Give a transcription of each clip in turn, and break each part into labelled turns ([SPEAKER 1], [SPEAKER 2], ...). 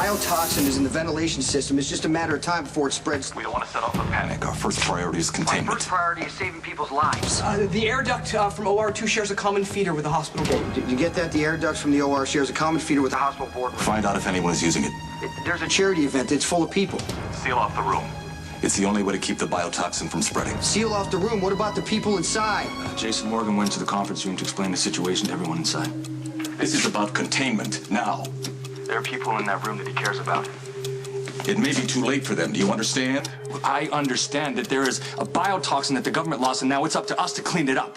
[SPEAKER 1] biotoxin is in the ventilation system. It's just a matter of time before it spreads.
[SPEAKER 2] We don't want to set off a panic. Our first priority is containment.
[SPEAKER 1] My first priority is saving people's lives.
[SPEAKER 3] The air duct from OR2 shares a common feeder with the hospital board.
[SPEAKER 1] Did you get that? The air ducts from the OR shares a common feeder with the hospital board.
[SPEAKER 2] Find out if anyone is using it.
[SPEAKER 1] There's a charity event. It's full of people.
[SPEAKER 2] Seal off the room. It's the only way to keep the biotoxin from spreading.
[SPEAKER 1] Seal off the room. What about the people inside?
[SPEAKER 4] Jason Morgan went to the conference room to explain the situation to everyone inside.
[SPEAKER 2] This is about containment now.
[SPEAKER 4] There are people in that room that he cares about.
[SPEAKER 2] It may be too late for them. Do you understand?
[SPEAKER 4] I understand that there is a biotoxin that the government lost, and now it's up to us to clean it up.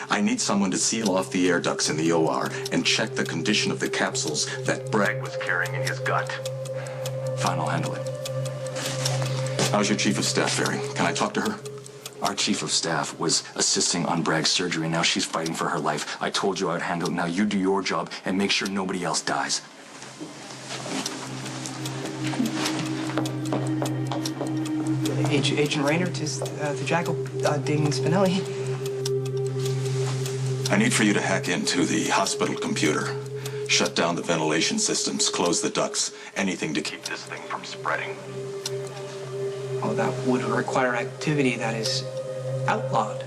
[SPEAKER 2] I need someone to seal off the air ducts in the OR and check the condition of the capsules that Bragg was carrying in his gut.
[SPEAKER 4] Fine, I'll handle it.
[SPEAKER 2] How's your chief of staff, Barry? Can I talk to her?
[SPEAKER 4] Our chief of staff was assisting on Bragg's surgery, and now she's fighting for her life. I told you I would handle it. Now you do your job and make sure nobody else dies.
[SPEAKER 3] Agent Rayner, tis the jackal, Nadine Spinelli.
[SPEAKER 2] I need for you to hack into the hospital computer. Shut down the ventilation systems, close the ducts, anything to keep this thing from spreading.
[SPEAKER 3] Oh, that would require activity that is outlawed.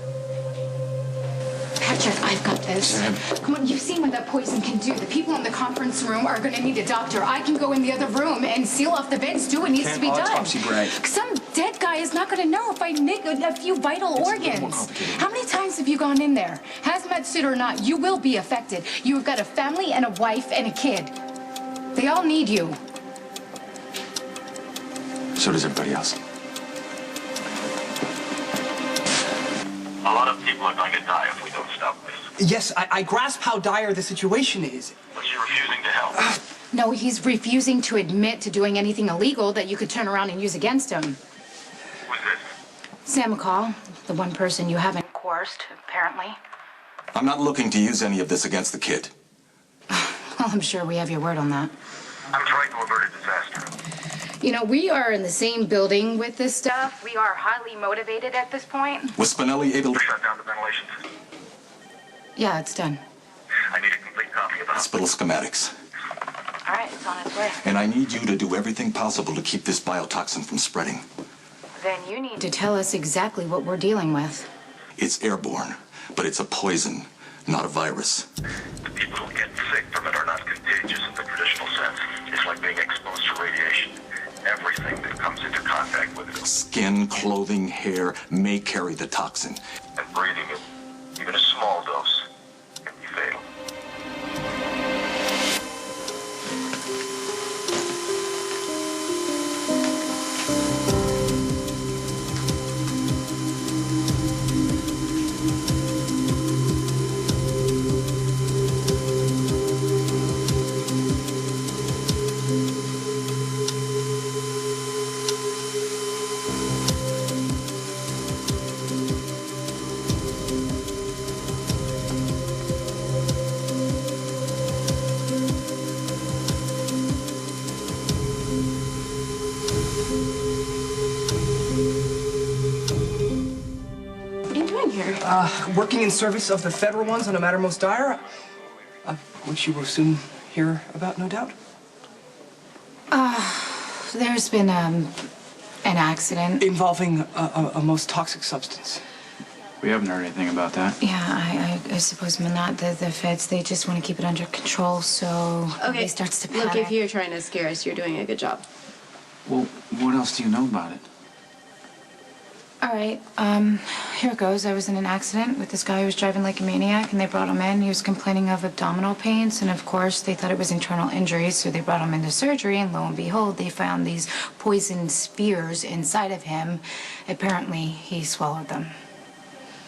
[SPEAKER 5] Patrick, I've got this. Come on, you've seen what that poison can do. The people in the conference room are going to need a doctor. I can go in the other room and seal off the vents, do what needs to be done.
[SPEAKER 4] Autopsy, Bragg.
[SPEAKER 5] Some dead guy is not going to know if I nick a few vital organs. How many times have you gone in there? Hazmat suit or not, you will be affected. You've got a family and a wife and a kid. They all need you.
[SPEAKER 4] So does everybody else.
[SPEAKER 2] A lot of people are going to die if we don't stop this.
[SPEAKER 3] Yes, I grasp how dire the situation is.
[SPEAKER 2] But you're refusing to help.
[SPEAKER 5] No, he's refusing to admit to doing anything illegal that you could turn around and use against him.
[SPEAKER 2] Who's this?
[SPEAKER 5] Sam McCall, the one person you haven't coerced, apparently.
[SPEAKER 2] I'm not looking to use any of this against the kid.
[SPEAKER 5] Well, I'm sure we have your word on that.
[SPEAKER 2] I'm trying to avert a disaster.
[SPEAKER 5] You know, we are in the same building with this stuff. We are highly motivated at this point.
[SPEAKER 2] Was Spinelli able to shut down the ventilation system?
[SPEAKER 5] Yeah, it's done.
[SPEAKER 2] I need a complete copy of the hospital schematics.
[SPEAKER 5] All right, it's on its way.
[SPEAKER 2] And I need you to do everything possible to keep this biotoxin from spreading.
[SPEAKER 5] Then you need to tell us exactly what we're dealing with.
[SPEAKER 2] It's airborne, but it's a poison, not a virus. The people who get sick from it are not contagious in the traditional sense. It's like being exposed to radiation. Everything that comes into contact with it. Skin, clothing, hair may carry the toxin. And breathing it, even a small dose, can be fatal.
[SPEAKER 3] Working in service of the federal ones on a matter most dire, which you will soon hear about, no doubt.
[SPEAKER 5] There's been, an accident.
[SPEAKER 3] Involving a most toxic substance.
[SPEAKER 6] We haven't heard anything about that.
[SPEAKER 5] Yeah, I suppose not. The feds, they just want to keep it under control, so
[SPEAKER 7] Okay,
[SPEAKER 5] he starts to panic.
[SPEAKER 7] look, if you're trying to scare us, you're doing a good job.
[SPEAKER 6] Well, what else do you know about it?
[SPEAKER 5] All right, here it goes. I was in an accident with this guy who was driving like a maniac, and they brought him in. He was complaining of abdominal pains, and of course, they thought it was internal injuries, so they brought him into surgery, and lo and behold, they found these poison spears inside of him. Apparently, he swallowed them.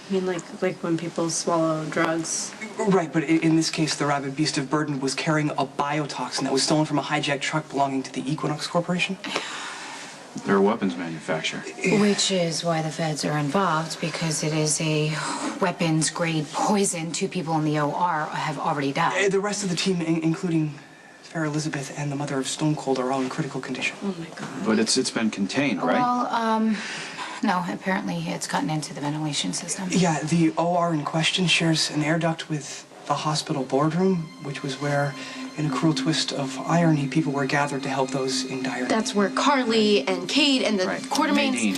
[SPEAKER 7] I mean, like when people swallow drugs.
[SPEAKER 3] Right, but in this case, the rabid beast of burden was carrying a biotoxin that was stolen from a hijacked truck belonging to the Equinox Corporation.
[SPEAKER 6] They're a weapons manufacturer.
[SPEAKER 5] Which is why the feds are involved, because it is a weapons-grade poison. 2 people in the OR have already died.
[SPEAKER 3] The rest of the team, including Fair Elizabeth and the mother of Stone Cold, are all in critical condition.
[SPEAKER 7] Oh, my God.
[SPEAKER 6] But it's been contained, right?
[SPEAKER 5] Well, no, apparently it's gotten into the ventilation system.
[SPEAKER 3] Yeah, the OR in question shares an air duct with the the hospital boardroom, which was where, in a cruel twist of irony, people were gathered to help those in dire need.
[SPEAKER 8] That's where Carly and Kate and the Quartermains...
[SPEAKER 6] Nadine.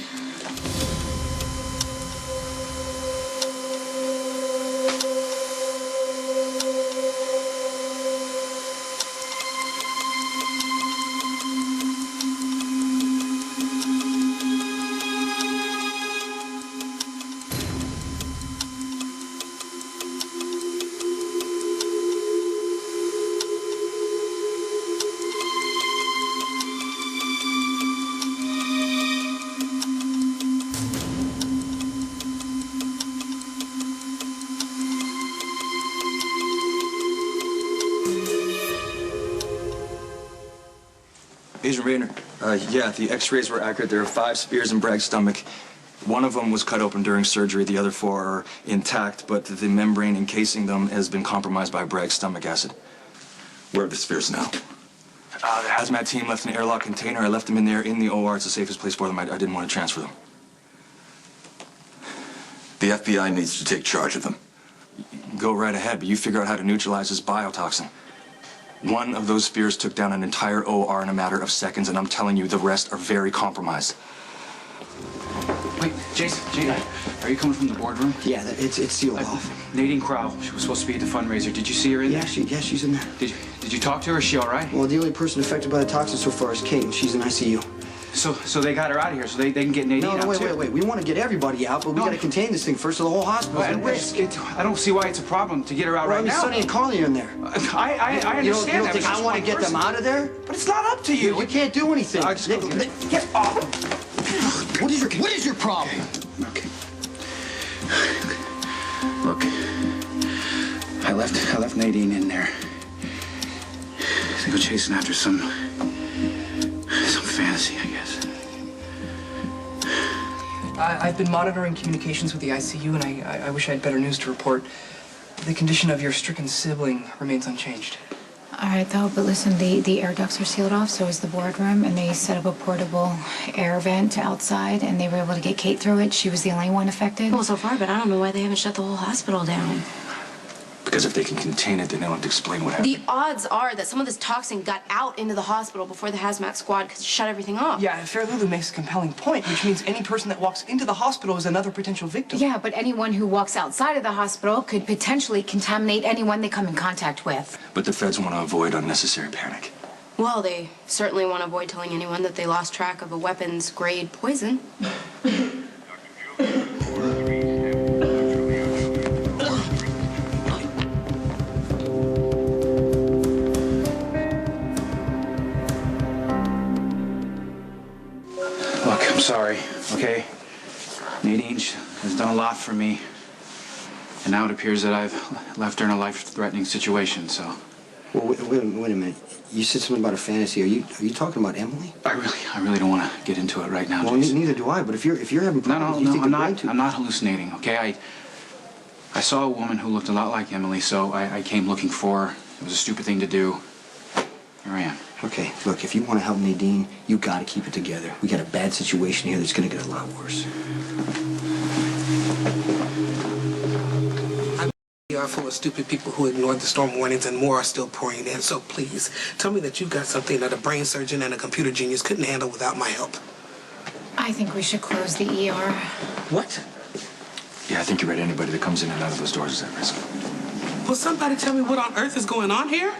[SPEAKER 4] Agent Rayner, yeah, the x-rays were accurate. There are 5 spears in Bragg's stomach. One of them was cut open during surgery. The other 4 are intact, but the membrane encasing them has been compromised by Bragg's stomach acid.
[SPEAKER 2] Where are the spears now?
[SPEAKER 4] The hazmat team left an airlock container. I left them in there in the OR. It's the safest place for them. I didn't want to transfer them.
[SPEAKER 2] The FBI needs to take charge of them.
[SPEAKER 4] Go right ahead, but you figure out how to neutralize this biotoxin. One of those spears took down an entire OR in a matter of seconds, and I'm telling you, the rest are very compromised.
[SPEAKER 6] Wait, Jason, are you coming from the boardroom?
[SPEAKER 1] Yeah, it's sealed off.
[SPEAKER 6] Nadine Crowell, she was supposed to be at the fundraiser. Did you see her in there?
[SPEAKER 1] Yeah, she's in there.
[SPEAKER 6] Did you talk to her? Is she all right?
[SPEAKER 1] Well, the only person affected by the toxin so far is Kate, and she's in ICU.
[SPEAKER 6] So they got her out of here, so they can get Nadine out too.
[SPEAKER 1] Wait. We want to get everybody out, but we got to contain this thing first, so the whole hospital's at risk.
[SPEAKER 6] I don't see why it's a problem to get her out right now.
[SPEAKER 1] Sonny and Carly are in there.
[SPEAKER 6] I understand
[SPEAKER 1] You don't
[SPEAKER 6] that.
[SPEAKER 1] think I want to get them out of there?
[SPEAKER 6] But it's not up to you.
[SPEAKER 1] You can't do anything.
[SPEAKER 6] Get off.
[SPEAKER 1] What is your problem?
[SPEAKER 6] Okay. Look, I left Nadine in there. They go chasing after some fantasy, I guess.
[SPEAKER 3] I've been monitoring communications with the ICU, and I wish I had better news to report. The condition of your stricken sibling remains unchanged.
[SPEAKER 5] All right, though, but listen, the air ducts are sealed off, so is the boardroom, and they set up a portable air vent outside, and they were able to get Kate through it. She was the only one affected.
[SPEAKER 8] Well, so far, but I don't know why they haven't shut the whole hospital down.
[SPEAKER 4] Because if they can contain it, then they don't have to explain what happened.
[SPEAKER 8] The odds are that some of this toxin got out into the hospital before the hazmat squad could shut everything off.
[SPEAKER 3] Yeah, Fair Lulu makes a compelling point, which means any person that walks into the hospital is another potential victim.
[SPEAKER 5] Yeah, but anyone who walks outside of the hospital could potentially contaminate anyone they come in contact with.
[SPEAKER 4] But the feds want to avoid unnecessary panic.
[SPEAKER 8] Well, they certainly want to avoid telling anyone that they lost track of a weapons-grade poison.
[SPEAKER 6] Look, I'm sorry, okay? Nadine has done a lot for me. And now it appears that I've left her in a life-threatening situation, so...
[SPEAKER 1] Well, wait a minute. You said something about a fantasy. Are you talking about Emily?
[SPEAKER 6] I really don't want to get into it right now,
[SPEAKER 1] Well,
[SPEAKER 6] Jason.
[SPEAKER 1] neither do I, but if you're having problems,
[SPEAKER 6] No, I'm not hallucinating, okay? I saw a woman who looked a lot like Emily, so I came looking for her. It was a stupid thing to do. Here I am.
[SPEAKER 1] Okay, look, if you want to help Nadine, you got to keep it together. We got a bad situation here that's going to get a lot worse.
[SPEAKER 9] We are full of stupid people who ignored the storm warnings, and more are still pouring in. So please, tell me that you've got something that a brain surgeon and a computer genius couldn't handle without my help.
[SPEAKER 5] I think we should close the ER.
[SPEAKER 9] What?
[SPEAKER 4] Yeah, I think you're right. Anybody that comes in and out of those doors is at risk.
[SPEAKER 9] Will somebody tell me what on earth is going on here?